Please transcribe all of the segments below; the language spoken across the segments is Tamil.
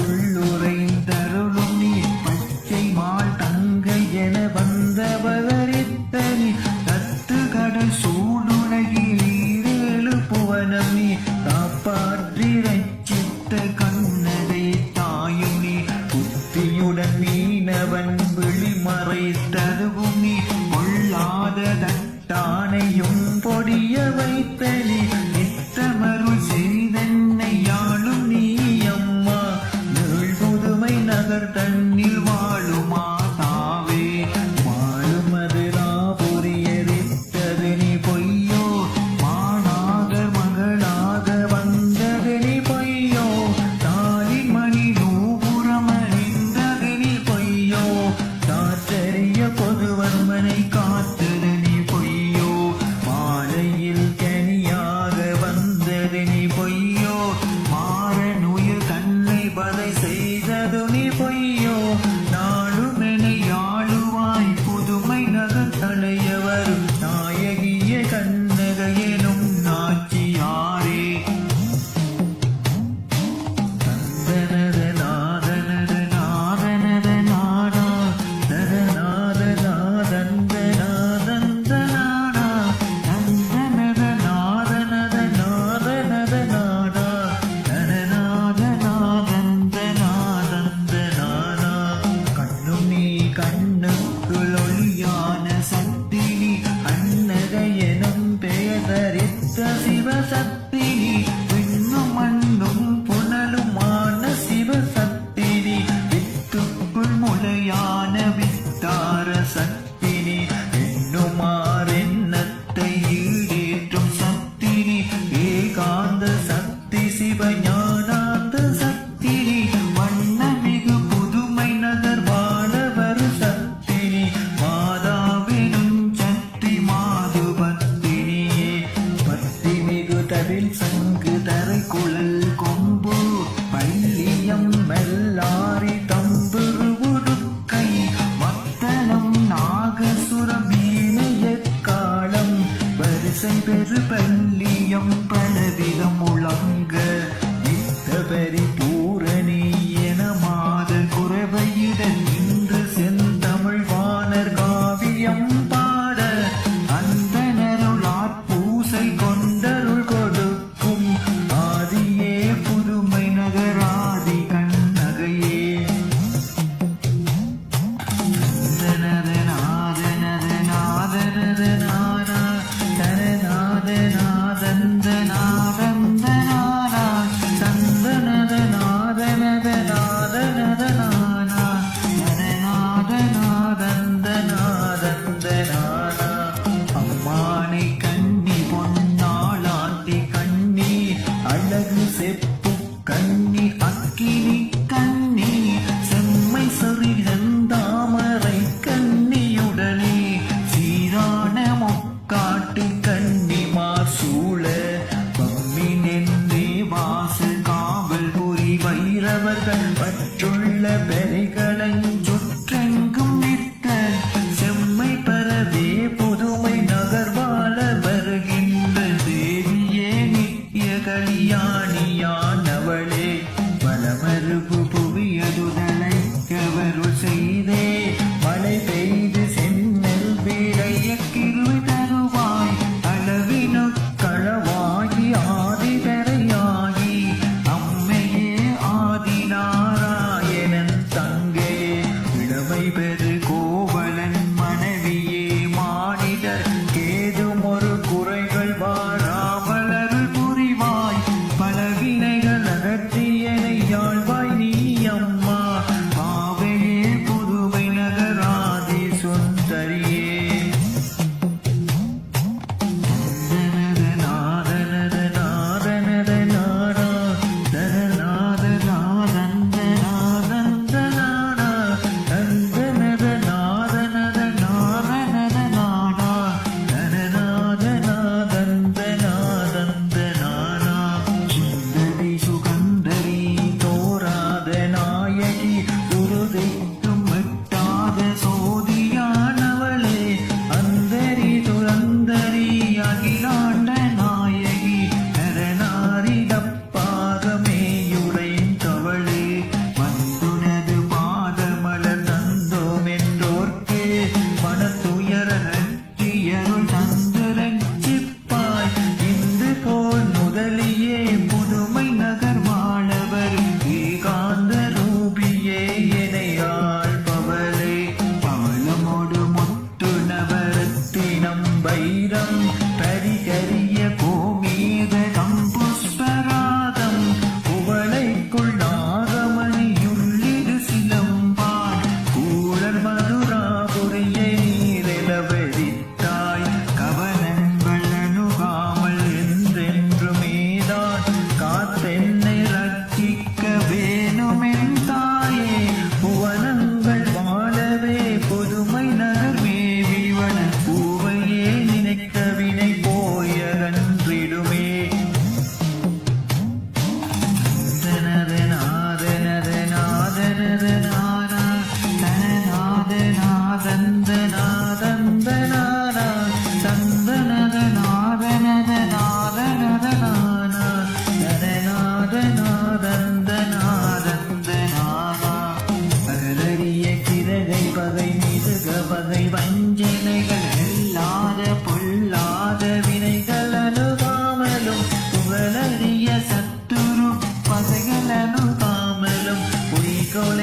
உள்ளுரைந்தருளும் நீ பச்சை மால் தங்கை என வந்தவதரித்த நீ தத்து கடல் சூடுலகில் ஈரேழு புவனம் நீ காப்பாற்றி ரட்சித்த கண்ணதை தாயும் நீ புத்தியுடன் மீனவன் விழிமறைத்ததுவும் நீ கொள்ளாத தட்டானையும் பொடிய வைத்த நீ நித்தமருள் செய்தன்னை யாழும் நீ அம்மா நீள் புதுமை நகர் தன்னில் வாழுமா தாவே வாழுமது புரியரித்தது நீ பொய்யோ மானாகர் மகளாக வந்தது நீ பொய்யோ தாலி மணி நூபுரமணிந்தது நீ பொய்யோ தாத்தறிய பொதுவன்மனை காத்தது நீ பொய்யோ மாலையில் கனியாக வந்தது நீ பொய்யோ மாறனுயிர் தன்னை பதை செய்தது நீ பொய்யோ நாளுமென யாழுவாய் புதுமை நகர் தளைய வரும் நாயகிய கண்ணகையெனும் நாச்சியாரே தந்தனத நாதனத நாதனத நாடா தரநாத நாதந்த நாதந்த நாடா தந்தனத நாதனத நாதனத நாடா தரநாத நாதந்த நாதந்த நாடா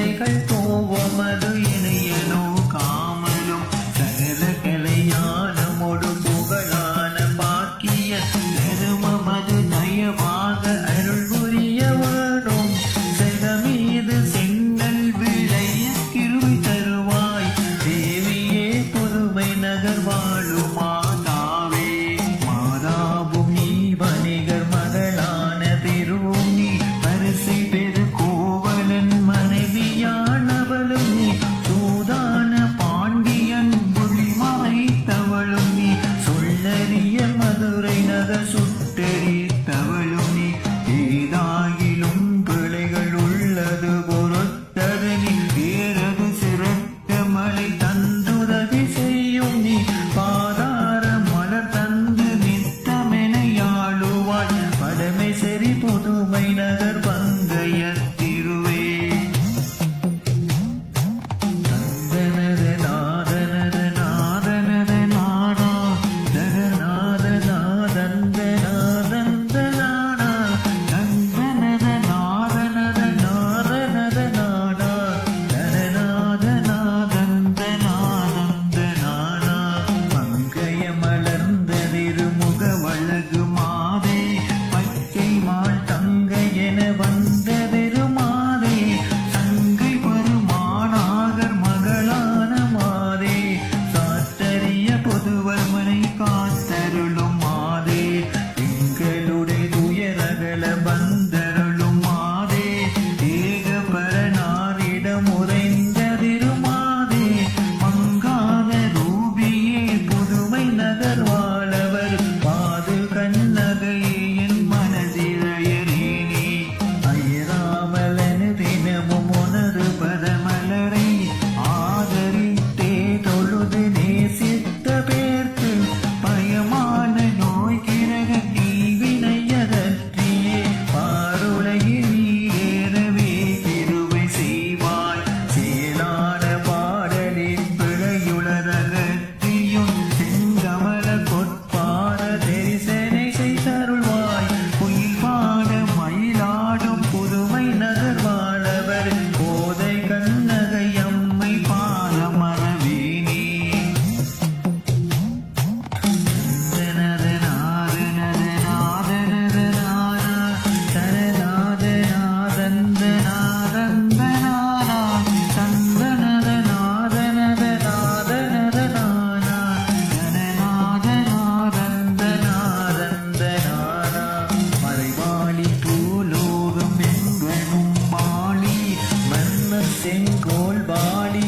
கலைகள் போவமது இணையனோ காமலும் சகல கலையானமொடு புகழான பாக்கிய தருமமது நயமாக அருள் புரிய வேணும் செகமீது சென்னல் விளைய கிருபை தருவாய் தேவியே புதுமை நகர் வாழும் மாதாவே மாதாவும் நீ வணிகர் மகளான திருவும் நீ பரிசை பெரு கோவலன் மனைவியானவளும் நீ சூதான பாண்டியன் புலி மறைத்தவளும் நீ சொல்லறிய மதுரை நகர் சுட்டெரித்தவளும் நீ ஏதாகிலும் பிழைகள் உள்ளது பொறுத்தது நீ பேரது சிறக்க மழை தந்துதவி செய்யும் நீ பாதார மலர் தந்து நித்தமெனையாளுவாய் பழமை சரி புதுமை நகர் பங்கைய திருவே தந்தனது நாதனது நாதனது நாடா தகநாத நாதந்த நாதந்த நாடா தந்தனது நாதனது நாதனது நாடா தகநாத நாதந்த நாதந்த நாடா பங்கைய மலர்ந்ததிரு முக வழகு மாதே பச்சை மாள் தங்கை என வந்ததிரு மாதே தங்கை பெருமானாகர் மகளான மாதே சாத்தரிய பொதுவர்மனை காத்தருளும் மாதே எங்களுடைய துயரகல வந்தருளும் மாதே ஏகபரனாரிடம் உறைந்ததிரு மாதே மங்காத ரூபியே புதுமை நகர் வாழவர் பாது கண்ணகையே என் மனதிரையரேனே அயராமலனு தினமும் உனது பதமலரை ஆதரித்தே தொழுது நேசித்த பேர்க்கு பயமான நோய் கிரக தீவினையதற்றியே பாருளையில் ஏறவே திருவை செய்வாய் செயலான பாடலின் பிழையுளரகற்றியும் செங்கமல பொற்பாத தரிசனை செய்தருள்வாய் குயில் பாட மயிலாடும் புதுமை நகர் வாழவர் கோதை கண்ணகை அம்மை பாதமரவேனே தனது நாதனது நாதனது நாதா தனநாத நாதந்த நாதந்த நாதா தந்தனது நாதனது நாதனது நாதா தனநாத நாதந்த நாதந்த நாதா மறைவாளி பூலோகம் எங்கனும் மாளி மன்ன செங்கோல் வாளி